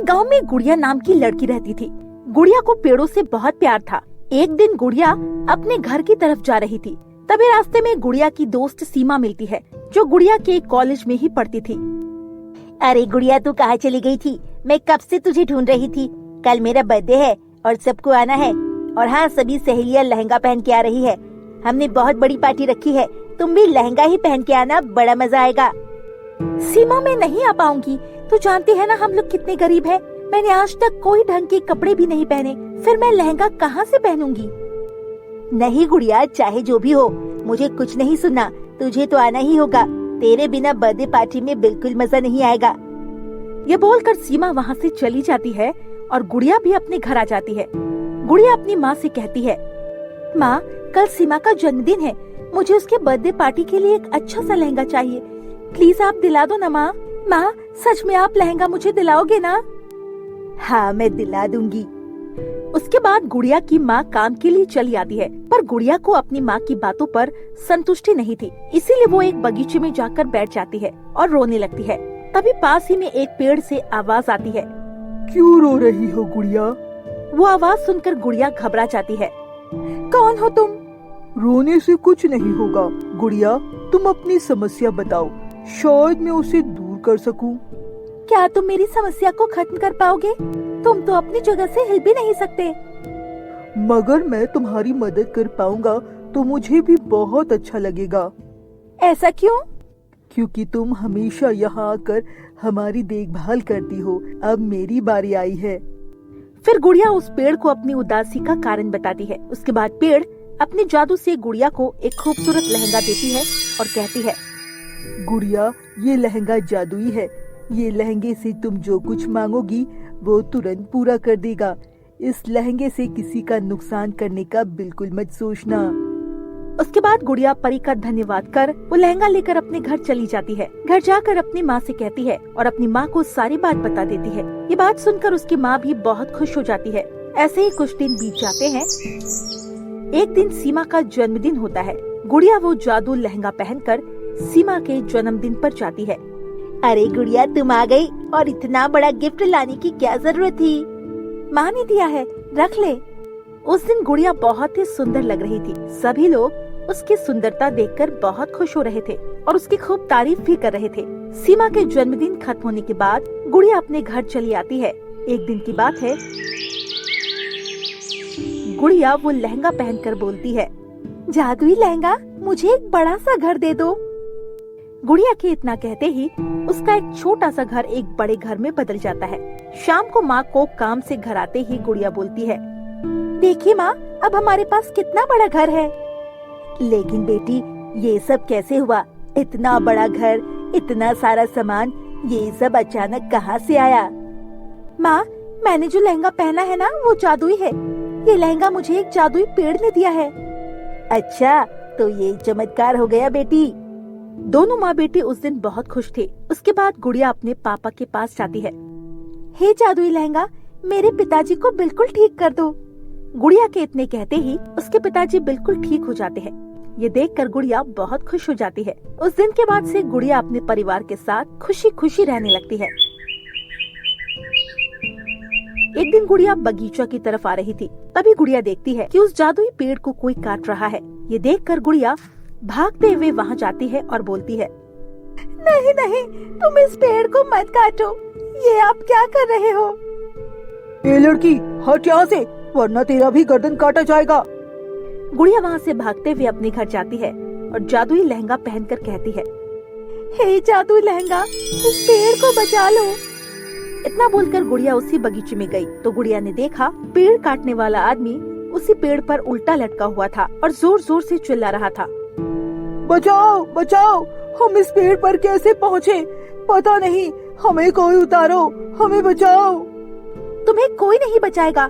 गांव में गुड़िया नाम की लड़की रहती थी। गुड़िया को पेड़ों से बहुत प्यार था। एक दिन गुड़िया अपने घर की तरफ जा रही थी, तभी रास्ते में गुड़िया की दोस्त सीमा मिलती है, जो गुड़िया के कॉलेज में ही पढ़ती थी। अरे गुड़िया, तू कहाँ चली गई थी? मैं कब से तुझे ढूंढ रही थी। कल मेरा बर्थडे है और सबको आना है। और हाँ, सभी सहेलियाँ लहंगा पहन के आ रही है। हमने बहुत बड़ी पार्टी रखी है, तुम भी लहंगा ही पहन के आना, बड़ा मजा आएगा। सीमा, मैं नहीं आ पाऊंगी। तू जानती है ना हम लोग कितने गरीब हैं। मैंने आज तक कोई ढंग के कपड़े भी नहीं पहने, फिर मैं लहंगा कहाँ से पहनूंगी? नहीं गुड़िया, चाहे जो भी हो, मुझे कुछ नहीं सुनना, तुझे तो आना ही होगा। तेरे बिना बर्थडे पार्टी में बिल्कुल मजा नहीं आएगा। ये बोलकर सीमा वहाँ से चली जाती है और गुड़िया भी अपने घर आ जाती है। गुड़िया अपनी माँ से कहती है, माँ, कल सीमा का जन्मदिन है, मुझे उसके बर्थडे पार्टी के लिए एक अच्छा सा लहंगा चाहिए। प्लीज आप दिला दो ना माँ। माँ, सच में आप लहंगा मुझे दिलाओगे ना? हाँ, मैं दिला दूंगी। उसके बाद गुड़िया की माँ काम के लिए चली आती है, पर गुड़िया को अपनी माँ की बातों पर संतुष्टि नहीं थी, इसीलिए वो एक बगीचे में जाकर बैठ जाती है और रोने लगती है। तभी पास ही में एक पेड़ से आवाज आती है, क्यों रो रही हो गुड़िया? वो आवाज सुनकर गुड़िया घबरा जाती है। कौन हो तुम? रोने से कुछ नहीं होगा गुड़िया, तुम अपनी समस्या बताओ, शायद मैं उसे दूर कर सकूं। क्या तुम मेरी समस्या को खत्म कर पाओगे? तुम तो अपनी जगह से हिल भी नहीं सकते। मगर मैं तुम्हारी मदद कर पाऊंगा तो मुझे भी बहुत अच्छा लगेगा। ऐसा क्यों? क्योंकि तुम हमेशा यहाँ आकर हमारी देखभाल करती हो। अब मेरी बारी आई है। फिर गुड़िया उस पेड़ को अपनी उदासी का कारण बताती है। उसके बाद पेड़ अपने जादू से गुड़िया को एक खूबसूरत लहंगा देती है और कहती है, गुड़िया, ये लहंगा जादुई है। ये लहंगे से तुम जो कुछ मांगोगी वो तुरंत पूरा कर देगा। इस लहंगे से किसी का नुकसान करने का बिल्कुल मत सोचना। उसके बाद गुड़िया परी का धन्यवाद कर वो लहंगा लेकर अपने घर चली जाती है। घर जाकर अपनी माँ से कहती है और अपनी माँ को सारी बात बता देती है। ये बात सुनकर उसकी माँ भी बहुत खुश हो जाती है। ऐसे ही कुछ दिन बीत जाते हैं। एक दिन सीमा का जन्मदिन होता है। गुड़िया वो जादू लहंगा पहनकर सीमा के जन्मदिन पर जाती है। अरे गुड़िया, तुम आ गई, और इतना बड़ा गिफ्ट लाने की क्या जरूरत थी? माँ ने दिया है, रख ले। उस दिन गुड़िया बहुत ही सुंदर लग रही थी। सभी लोग उसकी सुंदरता देखकर बहुत खुश हो रहे थे और उसकी खूब तारीफ भी कर रहे थे। सीमा के जन्मदिन खत्म होने के बाद गुड़िया अपने घर चली आती है। एक दिन की बात है, गुड़िया वो लहंगा पहनकर बोलती है, जादुई लहंगा, मुझे एक बड़ा सा घर दे दो। गुड़िया के इतना कहते ही उसका एक छोटा सा घर एक बड़े घर में बदल जाता है। शाम को माँ को काम से घर आते ही गुड़िया बोलती है, देखिए माँ, अब हमारे पास कितना बड़ा घर है। लेकिन बेटी, ये सब कैसे हुआ? इतना बड़ा घर, इतना सारा सामान, ये सब अचानक कहाँ से आया? माँ, मैंने जो लहंगा पहना है ना, वो जादुई है। ये लहंगा मुझे एक जादुई पेड़ ने दिया है। अच्छा, तो ये चमत्कार हो गया बेटी। दोनों माँ बेटी उस दिन बहुत खुश थे। उसके बाद गुड़िया अपने पापा के पास जाती है। हे जादुई लहंगा, मेरे पिताजी को बिल्कुल ठीक कर दो। गुड़िया के इतने कहते ही उसके पिताजी बिल्कुल ठीक हो जाते हैं। ये देखकर गुड़िया बहुत खुश हो जाती है। उस दिन के बाद से गुड़िया अपने परिवार के साथ खुशी खुशी रहने लगती है। एक दिन गुड़िया बगीचा की तरफ आ रही थी। तभी गुड़िया देखती है कि उस जादुई पेड़ को कोई काट रहा है। ये देखकर गुड़िया भागते हुए वहाँ जाती है और बोलती है, नहीं नहीं, तुम इस पेड़ को मत काटो। ये आप क्या कर रहे हो? ए लड़की, हट यहाँ से, वरना तेरा भी गर्दन काटा जाएगा। गुड़िया वहाँ से भागते हुए अपने घर जाती है और जादुई लहंगा पहनकर कहती है, हे जादुई लहंगा, इस पेड़ को बचा लो। इतना बोलकर गुड़िया उसी बगीचे में गई तो गुड़िया ने देखा पेड़ काटने वाला आदमी उसी पेड़ पर उल्टा लटका हुआ था और जोर जोर से चिल्ला रहा था, बचाओ बचाओ, हम इस पेड़ पर कैसे पहुँचे? पता नहीं, हमें कोई उतारो, हमें बचाओ। तुम्हें कोई नहीं बचाएगा।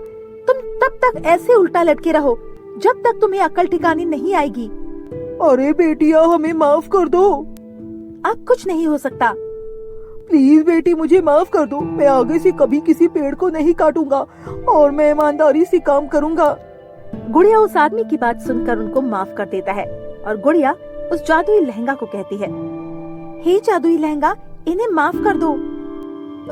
तुम तब तक ऐसे उल्टा लटके रहो जब तक तुम्हें अकल ठिकाने नहीं आएगी। अरे बेटिया, हमें माफ कर दो। अब कुछ नहीं हो सकता। प्लीज बेटी, मुझे माफ कर दो। मैं आगे से कभी किसी पेड़ को नहीं काटूंगा और मैं ईमानदारी से काम करूंगा। गुड़िया उस आदमी की बात सुनकर उनको माफ कर देता है और गुड़िया उस जादुई लहंगा को कहती है, हे जादुई लहंगा, इन्हें माफ कर दो।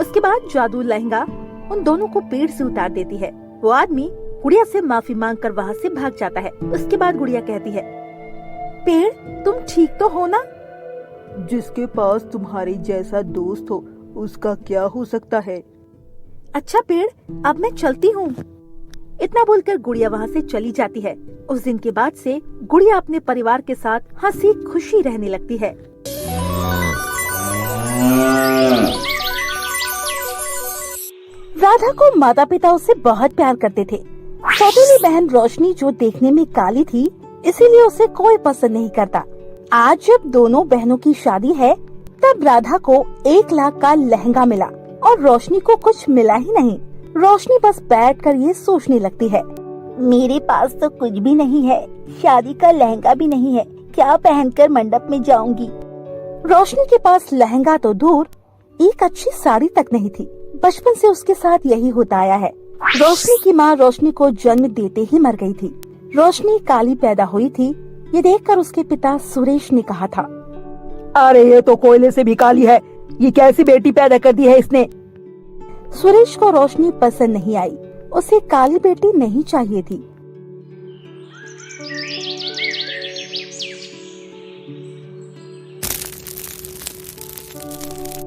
उसके बाद जादुई लहंगा उन दोनों को पेड़ से उतार देती है। वो आदमी गुड़िया से माफी मांग कर वहाँ से भाग जाता है। उसके बाद गुड़िया कहती है, पेड़ तुम ठीक तो हो ना? जिसके पास तुम्हारे जैसा दोस्त हो उसका क्या हो सकता है। अच्छा पेड़, अब मैं चलती हूँ। इतना बोलकर गुड़िया वहाँ से चली जाती है। उस दिन के बाद से गुड़िया अपने परिवार के साथ हंसी खुशी रहने लगती है। राधा को माता पिता उससे बहुत प्यार करते थे। सौतेली बहन रोशनी जो देखने में काली थी, इसीलिए उसे कोई पसंद नहीं करता। आज जब दोनों बहनों की शादी है, तब राधा को 1 लाख का लहंगा मिला और रोशनी को कुछ मिला ही नहीं। रोशनी बस बैठकर ये सोचने लगती है, मेरे पास तो कुछ भी नहीं है, शादी का लहंगा भी नहीं है, क्या पहनकर मंडप में जाऊंगी। रोशनी के पास लहंगा तो दूर, एक अच्छी साड़ी तक नहीं थी। बचपन से उसके साथ यही होता आया है। रोशनी की माँ रोशनी को जन्म देते ही मर गई थी। रोशनी काली पैदा हुई थी। ये देखकर उसके पिता सुरेश ने कहा था, अरे ये तो कोयले से भी काली है, ये कैसी बेटी पैदा कर दी है इसने। सुरेश को रोशनी पसंद नहीं आई, उसे काली बेटी नहीं चाहिए थी।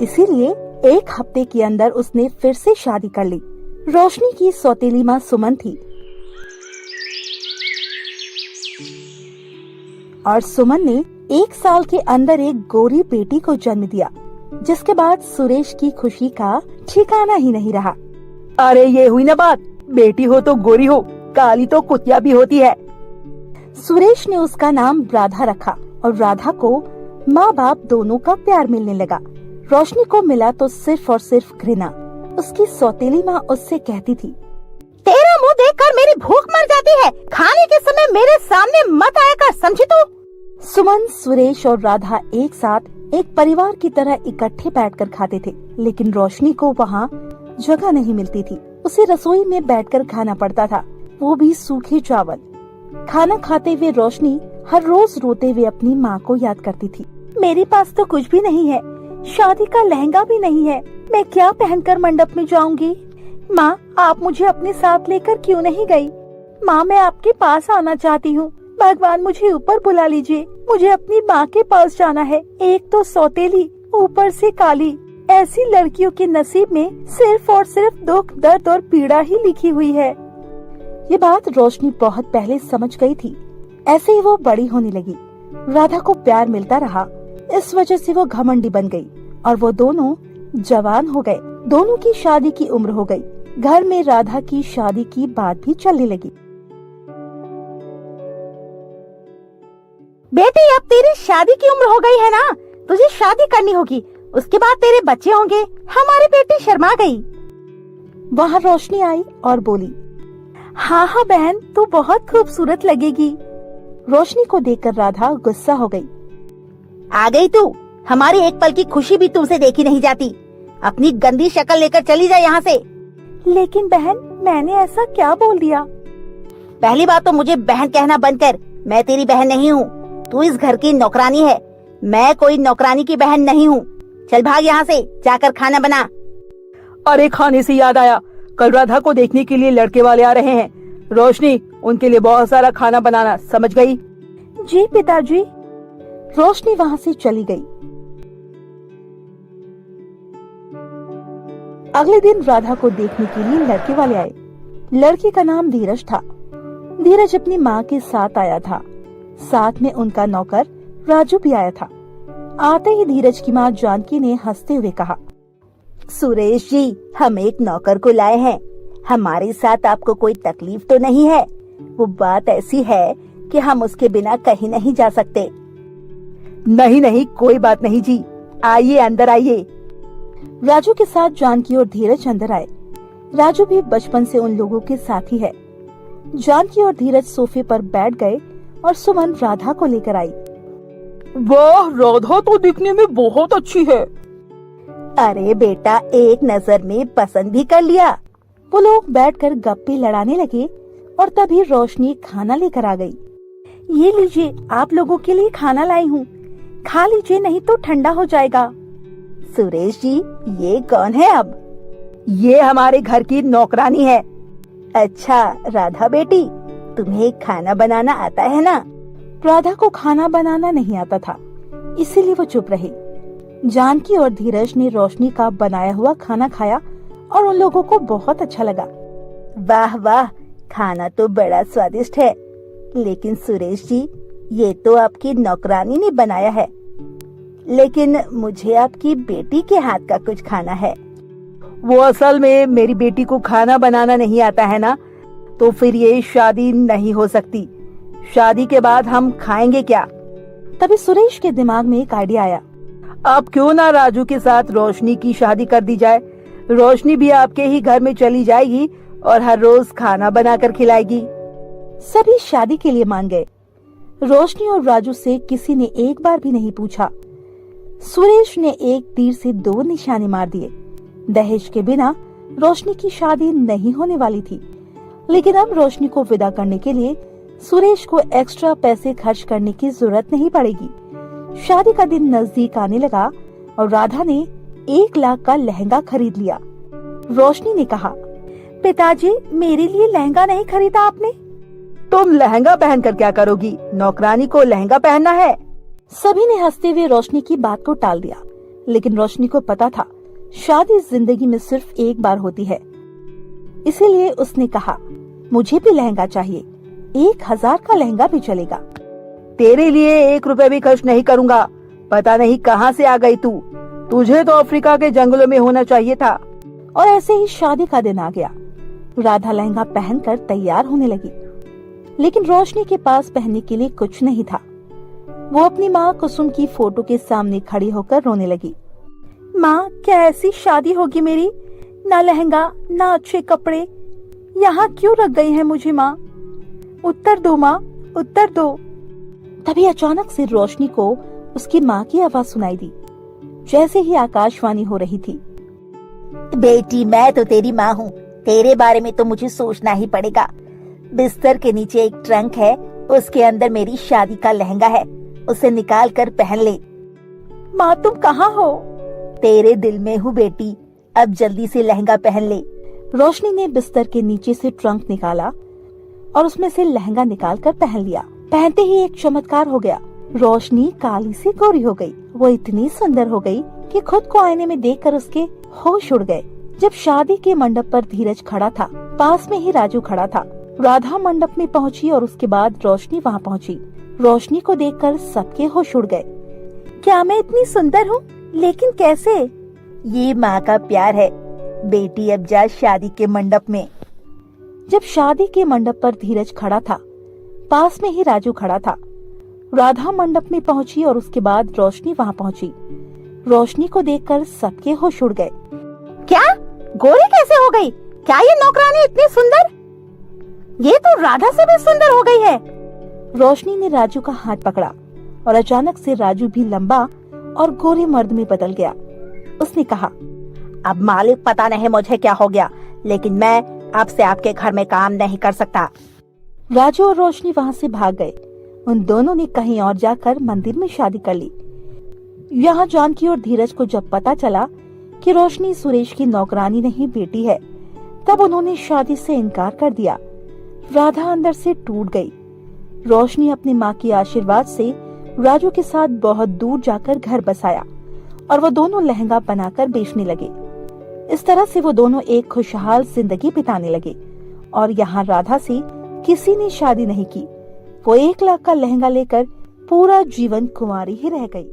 इसीलिए 1 हफ्ते के अंदर उसने फिर से शादी कर ली। रोशनी की सौतेली माँ सुमन थी और सुमन ने 1 साल के अंदर एक गोरी बेटी को जन्म दिया, जिसके बाद सुरेश की खुशी का ठिकाना ही नहीं रहा। अरे ये हुई ना बात, बेटी हो तो गोरी हो, काली तो कुतिया भी होती है। सुरेश ने उसका नाम राधा रखा और राधा को माँ बाप दोनों का प्यार मिलने लगा। रोशनी को मिला तो सिर्फ और सिर्फ घृणा। उसकी सौतेली माँ उससे कहती थी, तेरा मुंह देखकर मेरी भूख मर जाती है, खाने के समय मेरे सामने मत आया कर, समझी तू। सुमन, सुरेश और राधा एक साथ एक परिवार की तरह इकट्ठे बैठकर खाते थे, लेकिन रोशनी को वहाँ जगह नहीं मिलती थी। उसे रसोई में बैठकर खाना पड़ता था, वो भी सूखे चावल। खाना खाते हुए रोशनी हर रोज रोते हुए अपनी माँ को याद करती थी। मेरे पास तो कुछ भी नहीं है, शादी का लहंगा भी नहीं है, मैं क्या पहनकर मंडप में जाऊंगी। माँ, आप मुझे अपने साथ लेकर क्यों नहीं गई? माँ, मैं आपके पास आना चाहती हूँ, भगवान मुझे ऊपर बुला लीजिए, मुझे अपनी माँ के पास जाना है। एक तो सौतेली, ऊपर से काली, ऐसी लड़कियों के नसीब में सिर्फ और सिर्फ दुख, दर्द और पीड़ा ही लिखी हुई है। ये बात रोशनी बहुत पहले समझ गई थी। ऐसे ही वो बड़ी होने लगी। राधा को प्यार मिलता रहा, इस वजह से वो घमंडी बन गई और वो दोनों जवान हो गए। दोनों की शादी की उम्र हो गई। घर में राधा की शादी की बात भी चलने लगी। बेटी, अब तेरी शादी की उम्र हो गई है ना, तुझे शादी करनी होगी, उसके बाद तेरे बच्चे होंगे। हमारी बेटी शर्मा गई। वहाँ रोशनी आई और बोली, हाँ हाँ बहन, तू बहुत खूबसूरत लगेगी। रोशनी को देखकर राधा गुस्सा हो गई। आ गई तू, हमारी एक पल की खुशी भी तुमसे देखी नहीं जाती। अपनी गंदी शक्ल लेकर चली जा यहाँ से। लेकिन बहन, मैंने ऐसा क्या बोल दिया? पहली बात तो मुझे बहन कहना बंद कर, मैं तेरी बहन नहीं हूँ, तू इस घर की नौकरानी है, मैं कोई नौकरानी की बहन नहीं हूँ। चल भाग यहाँ से, जाकर खाना बना। अरे खाने से याद आया, कल राधा को देखने के लिए लड़के वाले आ रहे हैं। रोशनी, उनके लिए बहुत सारा खाना बनाना, समझ गई? जी पिताजी। रोशनी वहाँ से चली गई। अगले दिन राधा को देखने के लिए लड़के वाले आए। लड़के का नाम धीरज था। धीरज अपनी माँ के साथ आया था। साथ में उनका नौकर राजू भी आया था। आते ही धीरज की माँ जानकी ने हंसते हुए कहा, सुरेश जी, हम एक नौकर को लाए हैं, हमारे साथ आपको कोई तकलीफ तो नहीं है? वो बात ऐसी है कि हम उसके बिना कहीं नहीं जा सकते। नहीं नहीं, कोई बात नहीं जी, आइए अंदर आइए। राजू के साथ जानकी और धीरज अंदर आए। राजू भी बचपन से उन लोगों के साथ ही है। जानकी और धीरज सोफे पर बैठ गए और सुमन राधा को लेकर आई। वाह, राधा तो दिखने में बहुत अच्छी है। अरे बेटा, एक नजर में पसंद भी कर लिया। वो लोग बैठकर गप्पे लड़ाने लगे और तभी रोशनी खाना लेकर आ गई। ये लीजिए, आप लोगों के लिए खाना लाई हूँ, खा लीजिए नहीं तो ठंडा हो जाएगा। सुरेश जी, ये कौन है अब? ये हमारे घर की नौकरानी है। अच्छा राधा बेटी, तुम्हें खाना बनाना आता है ना? राधा को खाना बनाना नहीं आता था, इसीलिए वो चुप रही। जानकी और धीरज ने रोशनी का बनाया हुआ खाना खाया और उन लोगों को बहुत अच्छा लगा। वाह वाह, खाना तो बड़ा स्वादिष्ट है। लेकिन सुरेश जी, ये तो आपकी नौकरानी ने बनाया है, लेकिन मुझे आपकी बेटी के हाथ का कुछ खाना है। वो असल में मेरी बेटी को खाना बनाना नहीं आता है ना, तो फिर ये शादी नहीं हो सकती। शादी के बाद हम खाएंगे क्या? तभी सुरेश के दिमाग में एक आइडिया आया। अब क्यों ना राजू के साथ रोशनी की शादी कर दी जाए। रोशनी भी आपके ही घर में चली जाएगी और हर रोज खाना बनाकर खिलाएगी। सभी शादी के लिए मान गए। रोशनी और राजू से किसी ने एक बार भी नहीं पूछा। सुरेश ने एक तीर से 2 निशाने मार दिए। दहेज के बिना रोशनी की शादी नहीं होने वाली थी, लेकिन अब रोशनी को विदा करने के लिए सुरेश को एक्स्ट्रा पैसे खर्च करने की जरूरत नहीं पड़ेगी। शादी का दिन नजदीक आने लगा और राधा ने 1 लाख का लहंगा खरीद लिया। रोशनी ने कहा, पिताजी, मेरे लिए लहंगा नहीं खरीदा आपने? तुम लहंगा पहनकर क्या करोगी? नौकरानी को लहंगा पहनना है। सभी ने हंसते हुए रोशनी की बात को टाल दिया, लेकिन रोशनी को पता था शादी जिंदगी में सिर्फ एक बार होती है। इसीलिए उसने कहा, मुझे भी लहंगा चाहिए। 1000 का लहंगा भी चलेगा। तेरे लिए 1 रुपए भी खर्च नहीं करूंगा। पता नहीं कहाँ से आ गई तू। तुझे तो अफ्रीका के जंगलों में होना चाहिए था। और ऐसे ही शादी का दिन आ गया। राधा लहंगा पहनकर तैयार होने लगी, लेकिन रोशनी के पास पहनने के लिए कुछ नहीं था। वो अपनी माँ कुसुम की फोटो के सामने खड़ी होकर रोने लगी। माँ, क्या ऐसी शादी होगी मेरी? ना लहंगा, ना अच्छे कपड़े। यहाँ क्यों रख गई है मुझे माँ? उत्तर दो माँ, उत्तर दो। तभी अचानक से रोशनी को उसकी माँ की आवाज सुनाई दी, जैसे ही आकाशवाणी हो रही थी। बेटी, मैं तो तेरी माँ हूँ। तेरे बारे में तो मुझे सोचना ही पड़ेगा। बिस्तर के नीचे एक ट्रंक है, उसके अंदर मेरी शादी का लहंगा है। उसे निकाल कर पहन ले। माँ, तुम कहाँ हो? तेरे दिल में हूँ बेटी, अब जल्दी से लहंगा पहन ले। रोशनी ने बिस्तर के नीचे से ट्रंक निकाला और उसमें से लहंगा निकालकर पहन लिया। पहनते ही एक चमत्कार हो गया। रोशनी काली से गोरी हो गई। वो इतनी सुंदर हो गई कि खुद को आईने में देखकर उसके होश उड़ गए। जब शादी के मंडप पर धीरज खड़ा था, पास में ही राजू खड़ा था। राधा मंडप में पहुंची और उसके बाद रोशनी वहां पहुंची। रोशनी को देखकर सबके होश उड़ गए। क्या मैं इतनी सुंदर हूँ? लेकिन कैसे? ये माँ का प्यार है बेटी। अब जा शादी के मंडप में। जब शादी के मंडप पर धीरज खड़ा था, पास में ही राजू खड़ा था। राधा मंडप में पहुंची और उसके बाद रोशनी वहां पहुंची। रोशनी को देखकर सबके होश उड़ गए। क्या? गोरी कैसे हो गई? क्या ये नौकरानी इतनी सुंदर? ये तो राधा से भी सुंदर हो गई है। रोशनी ने राजू का हाथ पकड़ा और अचानक से राजू भी लंबा और गोरे मर्द में बदल गया। उसने कहा, अब मालिक पता नहीं मुझे क्या हो गया, लेकिन मैं अब से आपके घर में काम नहीं कर सकता। राजू और रोशनी वहाँ से भाग गए। उन दोनों ने कहीं और जाकर मंदिर में शादी कर ली। यहाँ जानकी और धीरज को जब पता चला कि रोशनी सुरेश की नौकरानी नहीं बेटी है, तब उन्होंने शादी से इनकार कर दिया। राधा अंदर से टूट गई। रोशनी अपनी माँ के आशीर्वाद से राजू के साथ बहुत दूर जाकर घर बसाया और वो दोनों लहंगा बनाकर बेचने लगे। इस तरह से वो दोनों एक खुशहाल जिंदगी बिताने लगे और यहाँ राधा से किसी ने शादी नहीं की। वो 1 लाख का लहंगा लेकर पूरा जीवन कुंवारी ही रह गई।